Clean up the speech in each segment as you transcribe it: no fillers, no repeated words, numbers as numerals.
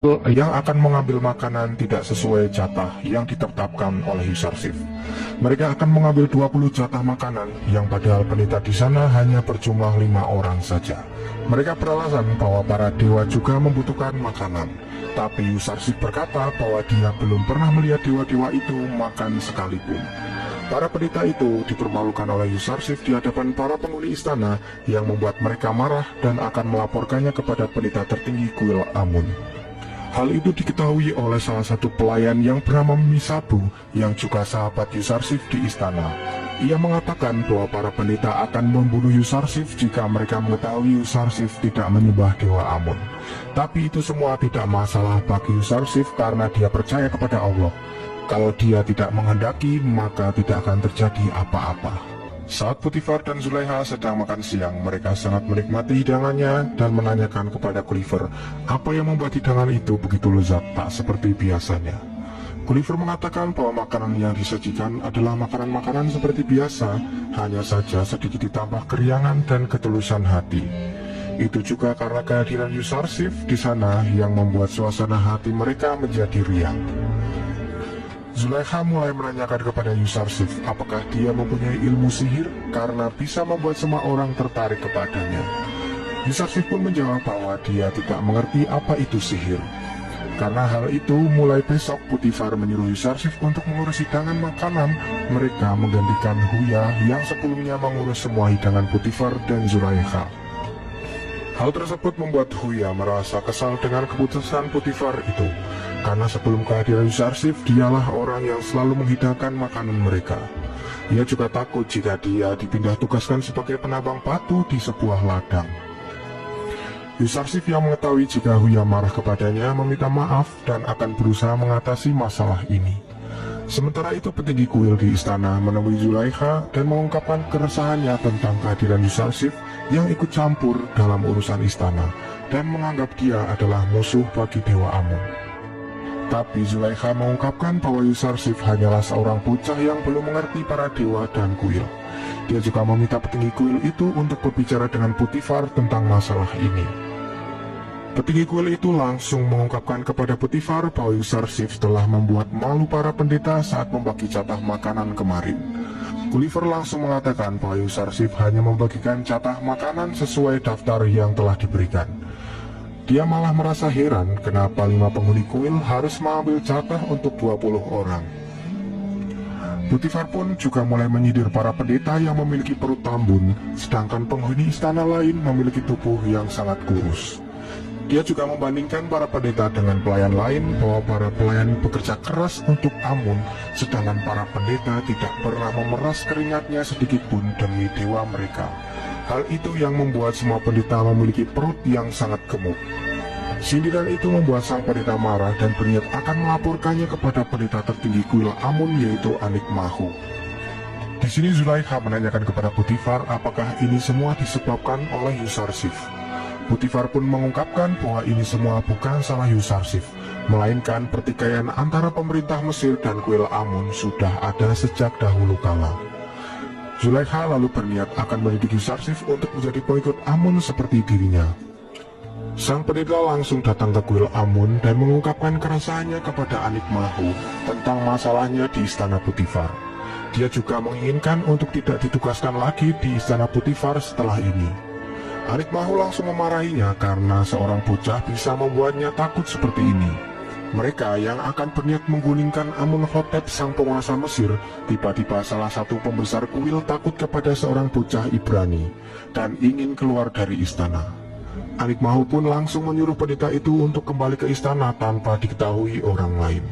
yang akan mengambil makanan tidak sesuai jatah yang ditetapkan oleh Yusarsif. Mereka akan mengambil 20 jatah makanan yang padahal pendeta di sana hanya berjumlah 5 orang saja. Mereka beralasan bahwa para dewa juga membutuhkan makanan. Tapi Yusarsif berkata bahwa dia belum pernah melihat dewa-dewa itu makan sekalipun. Para pendeta itu dipermalukan oleh Yusarsif di hadapan para penghuni istana yang membuat mereka marah dan akan melaporkannya kepada pendeta tertinggi kuil Amun. Hal itu diketahui oleh salah satu pelayan yang bernama Misabu yang juga sahabat Yusarsif di istana. Ia mengatakan bahwa para pendeta akan membunuh Yusarsif jika mereka mengetahui Yusarsif tidak menyembah dewa Amun. Tapi itu semua tidak masalah bagi Yusarsif karena dia percaya kepada Allah. Kalau dia tidak menghendaki, maka tidak akan terjadi apa-apa. Saat Potifar dan Zulaiha sedang makan siang, mereka sangat menikmati hidangannya dan menanyakan kepada Gulliver apa yang membuat hidangan itu begitu lezat tak seperti biasanya. Gulliver mengatakan bahwa makanan yang disajikan adalah makanan-makanan seperti biasa, hanya saja sedikit ditambah keriangan dan ketulusan hati. Itu juga karena kehadiran Yusarsif di sana yang membuat suasana hati mereka menjadi riang. Zulaiha mulai menanyakan kepada Yusarsif apakah dia mempunyai ilmu sihir karena bisa membuat semua orang tertarik kepadanya. Yusarsif pun menjawab bahwa dia tidak mengerti apa itu sihir. Karena hal itu, mulai besok Potifar menyuruh Yusarsif untuk mengurus hidangan makanan. Mereka menggantikan Huya yang sebelumnya mengurus semua hidangan Potifar dan Zulaiha. Hal tersebut membuat Huya merasa kesal dengan keputusan Potifar itu. Karena sebelum kehadiran Yusarsif, dialah orang yang selalu menghidangkan makanan mereka. Ia juga takut jika dia dipindah tugaskan sebagai penambang batu di sebuah ladang. Yusarsif yang mengetahui jika Huya marah kepadanya meminta maaf dan akan berusaha mengatasi masalah ini. Sementara itu petinggi kuil di istana menemui Zulaiha dan mengungkapkan keresahannya tentang kehadiran Yusarsif yang ikut campur dalam urusan istana dan menganggap dia adalah musuh bagi dewa Amun. Tapi Zulaiha mengungkapkan bahwa Yusarsif hanyalah seorang bocah yang belum mengerti para dewa dan kuil. Dia juga meminta petinggi kuil itu untuk berbicara dengan Potifar tentang masalah ini. Petinggi kuil itu langsung mengungkapkan kepada Potifar bahwa Yusarsif telah membuat malu para pendeta saat membagi jatah makanan kemarin. Gulliver langsung mengatakan bahwa Yusarsif hanya membagikan jatah makanan sesuai daftar yang telah diberikan. Dia malah merasa heran kenapa 5 penghuni kuil harus mengambil jatah untuk 20 orang. Potifar pun juga mulai menyindir para pendeta yang memiliki perut tambun, sedangkan penghuni istana lain memiliki tubuh yang sangat kurus. Dia juga membandingkan para pendeta dengan pelayan lain bahwa para pelayan bekerja keras untuk Amun, sedangkan para pendeta tidak pernah memeras keringatnya sedikitpun demi dewa mereka. Hal itu yang membuat semua pendeta memiliki perut yang sangat gemuk. Sindiran itu membuat sang pendeta marah dan berniat akan melaporkannya kepada pendeta tertinggi kuil Amun yaitu Anik Mahu. Di sini Zulaiha menanyakan kepada Potifar apakah ini semua disebabkan oleh Yusarsif. Potifar pun mengungkapkan bahwa ini semua bukan salah Yusarsif, melainkan pertikaian antara pemerintah Mesir dan kuil Amun sudah ada sejak dahulu kala. Zulaiha lalu berniat akan mendidik Yusarsif untuk menjadi pengikut Amun seperti dirinya. Sang pendeta langsung datang ke kuil Amun dan mengungkapkan keresahannya kepada Anik Mahu tentang masalahnya di istana Potifar. Dia juga menginginkan untuk tidak ditugaskan lagi di istana Potifar setelah ini. Anik Mahu langsung memarahinya karena seorang bocah bisa membuatnya takut seperti ini. Mereka yang akan berniat menggulingkan Amunhotep sang penguasa Mesir, tiba-tiba salah satu pembesar kuil takut kepada seorang bocah Ibrani dan ingin keluar dari istana. Anik Mahu pun langsung menyuruh pendeta itu untuk kembali ke istana tanpa diketahui orang lain.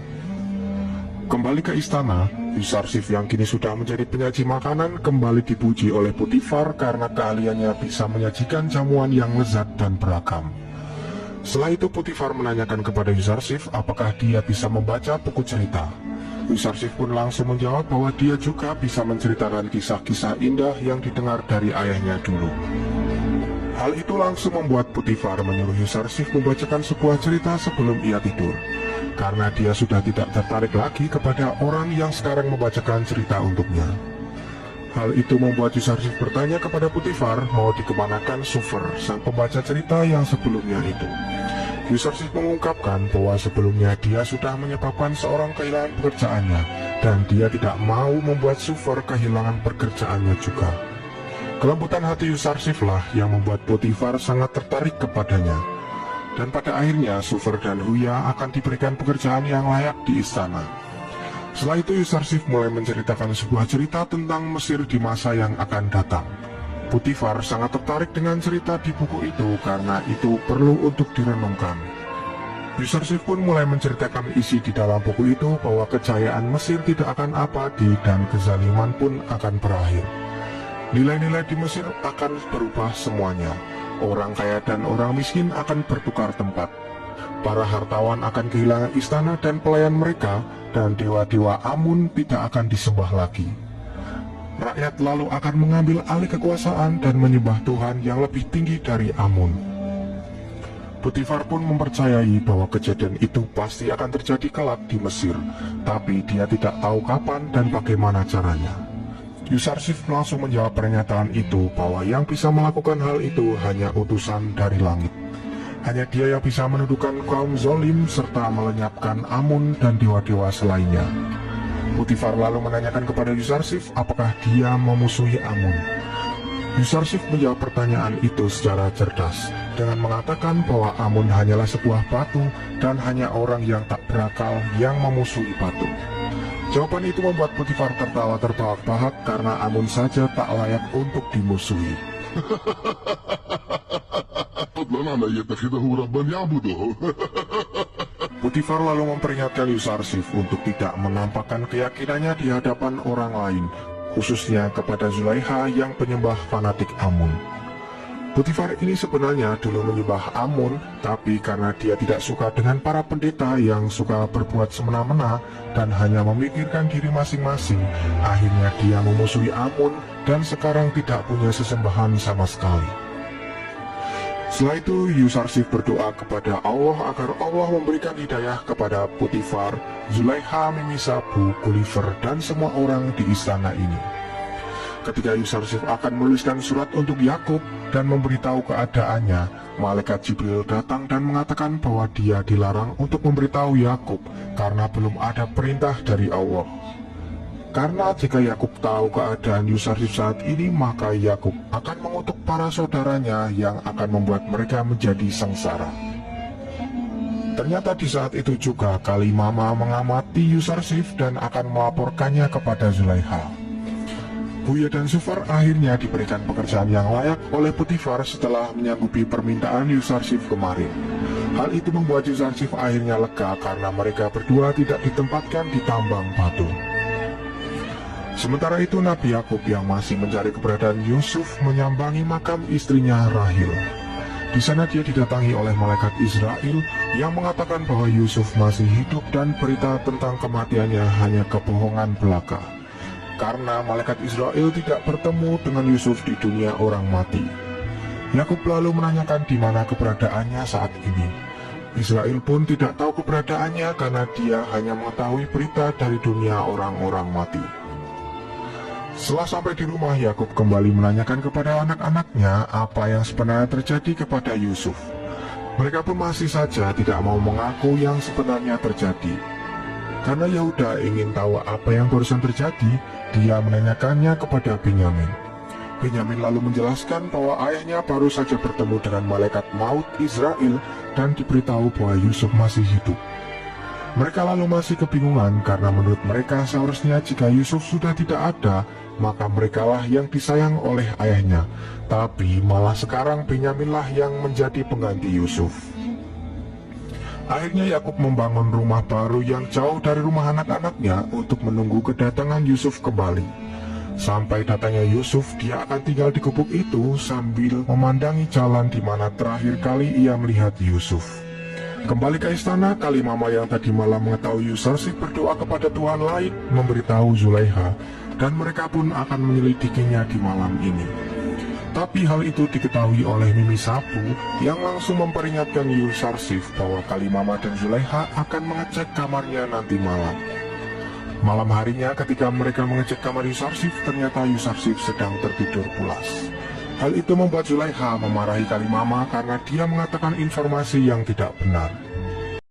Kembali ke istana, Yusarsif yang kini sudah menjadi penyaji makanan kembali dipuji oleh Potifar karena keahliannya bisa menyajikan jamuan yang lezat dan beragam. Setelah itu Potifar menanyakan kepada Yusarsif apakah dia bisa membaca buku cerita. Yusarsif pun langsung menjawab bahwa dia juga bisa menceritakan kisah-kisah indah yang didengar dari ayahnya dulu. Hal itu langsung membuat Potifar menyuruh Yusarsif membacakan sebuah cerita sebelum ia tidur. Karena dia sudah tidak tertarik lagi kepada orang yang sekarang membacakan cerita untuknya. Hal itu membuat Yusarsif bertanya kepada Potifar mau dikemanakan Sufer, sang pembaca cerita yang sebelumnya itu. Yusarsif mengungkapkan bahwa sebelumnya dia sudah menyebabkan seorang kehilangan pekerjaannya dan dia tidak mau membuat Sufer kehilangan pekerjaannya juga. Kelembutan hati Yusarsif lah yang membuat Potifar sangat tertarik kepadanya. Dan pada akhirnya Sufer dan Huya akan diberikan pekerjaan yang layak di istana. Setelah itu Yusarsif mulai menceritakan sebuah cerita tentang Mesir di masa yang akan datang. Potifar sangat tertarik dengan cerita di buku itu karena itu perlu untuk direnungkan. Yusarsif pun mulai menceritakan isi di dalam buku itu bahwa kejayaan Mesir tidak akan abadi dan kezaliman pun akan berakhir. Nilai-nilai di Mesir akan berubah semuanya. Orang kaya dan orang miskin akan bertukar tempat. Para hartawan akan kehilangan istana dan pelayan mereka, dan dewa-dewa Amun tidak akan disembah lagi. Rakyat lalu akan mengambil alih kekuasaan dan menyembah Tuhan yang lebih tinggi dari Amun. Potifar pun mempercayai bahwa kejadian itu pasti akan terjadi kelak di Mesir, tapi dia tidak tahu kapan dan bagaimana caranya. Yusarsif langsung menjawab pernyataan itu bahwa yang bisa melakukan hal itu hanya utusan dari langit. Hanya dia yang bisa menundukkan kaum zolim serta melenyapkan Amun dan dewa-dewa selainnya. Potifar lalu menanyakan kepada Yusarsif apakah dia memusuhi Amun. Yusarsif menjawab pertanyaan itu secara cerdas dengan mengatakan bahwa Amun hanyalah sebuah batu dan hanya orang yang tak berakal yang memusuhi batu. Jawaban itu membuat Potifar tertawa terbahak-bahak karena Amun saja tak layak untuk dimusuhi. Potifar lalu memperingatkan Yusarsif untuk tidak menampakkan keyakinannya di hadapan orang lain, khususnya kepada Zulaiha yang penyembah fanatik Amun. Potifar ini sebenarnya dulu menyembah Amun, tapi karena dia tidak suka dengan para pendeta yang suka berbuat semena-mena dan hanya memikirkan diri masing-masing, akhirnya dia memusuhi Amun dan sekarang tidak punya sesembahan sama sekali. Setelah itu Yusarsif berdoa kepada Allah agar Allah memberikan hidayah kepada Potifar, Zulaiha, Mimi Sabu, Gulliver, dan semua orang di istana ini. Ketika Yusarsif akan menuliskan surat untuk Yakub dan memberitahu keadaannya, malaikat Jibril datang dan mengatakan bahwa dia dilarang untuk memberitahu Yakub karena belum ada perintah dari Allah. Karena jika Yakub tahu keadaan Yusarsif saat ini, maka Yakub akan mengutuk para saudaranya yang akan membuat mereka menjadi sengsara. Ternyata di saat itu juga Kalimama mengamati Yusarsif dan akan melaporkannya kepada Zulaiha. Huya dan Sufer akhirnya diberikan pekerjaan yang layak oleh Potifar setelah menyanggupi permintaan Yusarsif kemarin. Hal itu membuat Yusarsif akhirnya lega karena mereka berdua tidak ditempatkan di tambang batu. Sementara itu Nabi Yakub yang masih mencari keberadaan Yusuf menyambangi makam istrinya Rahil. Di sana dia didatangi oleh malaikat Israel yang mengatakan bahwa Yusuf masih hidup dan berita tentang kematiannya hanya kebohongan belaka. Karena malaikat Israel tidak bertemu dengan Yusuf di dunia orang mati. Yakub lalu menanyakan di mana keberadaannya saat ini. Israel pun tidak tahu keberadaannya karena dia hanya mengetahui berita dari dunia orang-orang mati. Setelah sampai di rumah, Yakub kembali menanyakan kepada anak-anaknya apa yang sebenarnya terjadi kepada Yusuf. Mereka pun masih saja tidak mau mengaku yang sebenarnya terjadi. Karena Yehuda ingin tahu apa yang barusan terjadi, dia menanyakannya kepada Benyamin. Benyamin lalu menjelaskan bahwa ayahnya baru saja bertemu dengan malaikat maut Israel dan diberitahu bahwa Yusuf masih hidup. Mereka lalu masih kebingungan karena menurut mereka seharusnya jika Yusuf sudah tidak ada, maka merekalah yang disayang oleh ayahnya. Tapi malah sekarang Benyaminlah yang menjadi pengganti Yusuf. Akhirnya Yakub membangun rumah baru yang jauh dari rumah anak-anaknya untuk menunggu kedatangan Yusuf kembali. Sampai datangnya Yusuf, dia akan tinggal di gubuk itu sambil memandangi jalan di mana terakhir kali ia melihat Yusuf. Kembali ke istana, Kalimama yang tadi malam mengetahui Yusarsif berdoa kepada Tuhan lain memberitahu Zulaiha, dan mereka pun akan menyelidikinya di malam ini. Tapi hal itu diketahui oleh Mimi Sabu yang langsung memperingatkan Yusarsif bahwa Kalimama dan Zulaiha akan mengecek kamarnya nanti malam. Malam harinya ketika mereka mengecek kamar Yusarsif, ternyata Yusarsif sedang tertidur pulas. Hal itu membuat Zulaiha memarahi Kalimama karena dia mengatakan informasi yang tidak benar.